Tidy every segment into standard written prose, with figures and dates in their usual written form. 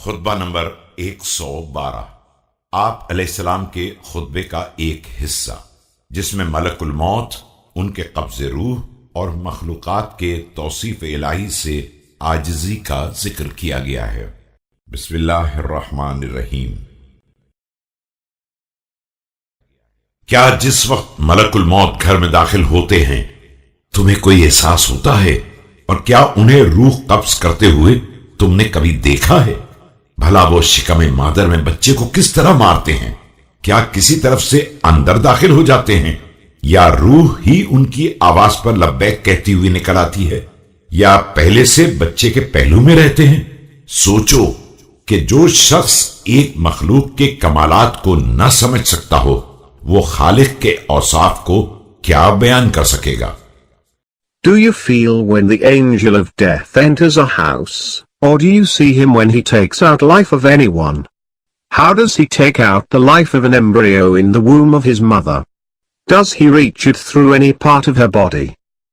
خطبہ نمبر 112 آپ علیہ السلام کے خطبے کا ایک حصہ، جس میں ملک الموت، ان کے قبض روح اور مخلوقات کے توصیف الہی سے عاجزی کا ذکر کیا گیا ہے۔ بسم اللہ الرحمن الرحیم۔ کیا جس وقت ملک الموت گھر میں داخل ہوتے ہیں تمہیں کوئی احساس ہوتا ہے؟ اور کیا انہیں روح قبض کرتے ہوئے تم نے کبھی دیکھا ہے؟ بھلا وہ شکم مادر میں بچے کو کس طرح مارتے ہیں؟ کیا کسی طرف سے اندر داخل ہو جاتے ہیں، یا روح ہی ان کی آواز پر لبیک کہتی ہوئی نکل آتی ہے، یا پہلے سے بچے کے پہلو میں رہتے ہیں؟ سوچو کہ جو شخص ایک مخلوق کے کمالات کو نہ سمجھ سکتا ہو، وہ خالق کے اوصاف کو کیا بیان کر سکے گا؟ Do you feel when the angel of death enters a house, or do you see him when he takes out life of anyone? How does he take out the life of an embryo in the womb of his mother? Does he reach it through any part of her body?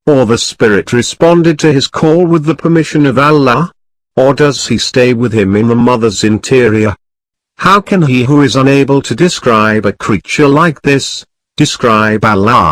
Or the spirit responded to his call with the permission of Allah? Or does he stay with him in the mother's interior? How can he who is unable to describe a creature like this, describe Allah?